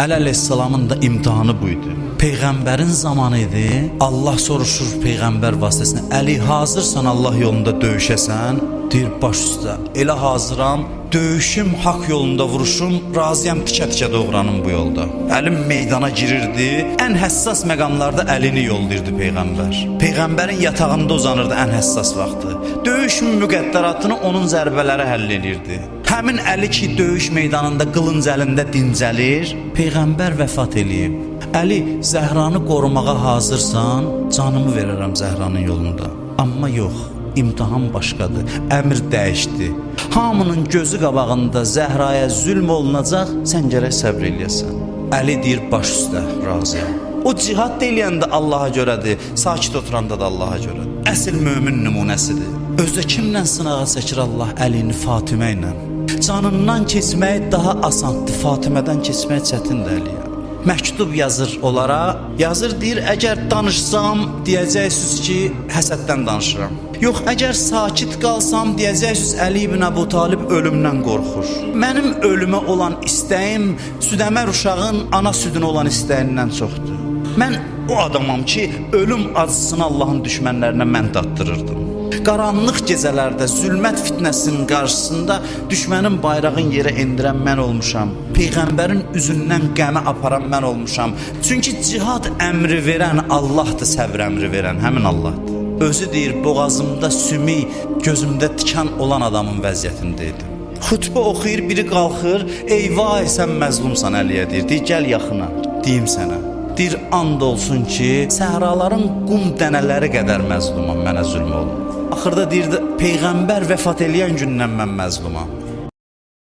Əli əleyhissalamın da imtihanı buydu. Peyğəmbərin zamanı idi. Allah soruşur Peyğəmbər vasitəsilə, Əli hazırsan Allah yolunda döyüşəsən? Deyir baş üstə, elə hazıram, döyüşüm, haqq yolunda vuruşum, razıyam tikə-tikə doğranım bu yolda. Əlim meydana girirdi, ən həssas məqamlarda əlini yollayırdı Peyğəmbər. Peyğəmbərin yatağında uzanırdı ən həssas vaxtı. Döyüşün müqəddəratını onun zərbələri həll edirdi. Həmin Əli ki, döyüş meydanında qılınc əlində dincəlir, Peyğəmbər vəfat eləyib. Əli, Zəhranı qorumağa hazırsan, canımı verərəm Zəhranın yolunda. Amma yox, imtihan başqadır, əmr dəyişdi. Hamının gözü qabağında Zəhraya zülm olunacaq, sən gərək səbr eləyəsən. Əli deyir, baş üstə, razıyam. O cihad deyiləyəndə Allaha görədir, sakit oturanda da Allaha görədir. Əsl mömin nümunəsidir. Özdə kimlə sınağa çəkir Allah Əlini? Fatimə ilə. Canından keçmək daha asandır, Fatimədən keçmək çətindir Əliyə. Məktub yazır onlara, yazır deyir, əgər danışsam, deyəcəksiniz ki, həsəddən danışıram. Yox, əgər sakit qalsam, deyəcəksiniz Əli ibn Əbu Talib ölümdən qorxur. Mənim ölümə olan istəyim südəmər uşağın ana südünə olan istəyindən çoxdur. Mən o adamam ki, ölüm acısını Allahın düşmənlərinə mən dattırırdım. Qaranlıq gecələrdə zülmət fitnəsinin qarşısında düşmənin bayrağın yerə endirən mən olmuşam. Peyğəmbərin üzündən qəmə aparan mən olmuşam. Çünki cihad əmri verən Allahdır, səbr əmri verən həmin Allahdır. Özü deyir, boğazımda sümük, gözümdə tikan olan adamın vəziyyətindəydim. Xutbə oxuyur, biri qalxır, eyvah sən məzlumsan Əliyə deyir, deyir, gəl yaxına, deyim sənə. Deyir, and olsun ki, səhraların qum dənələri qədər məzlumam, mənə zülm olun. Axırda deyirdi, Peyğəmbər vəfat eləyən gündən mən məzlumam.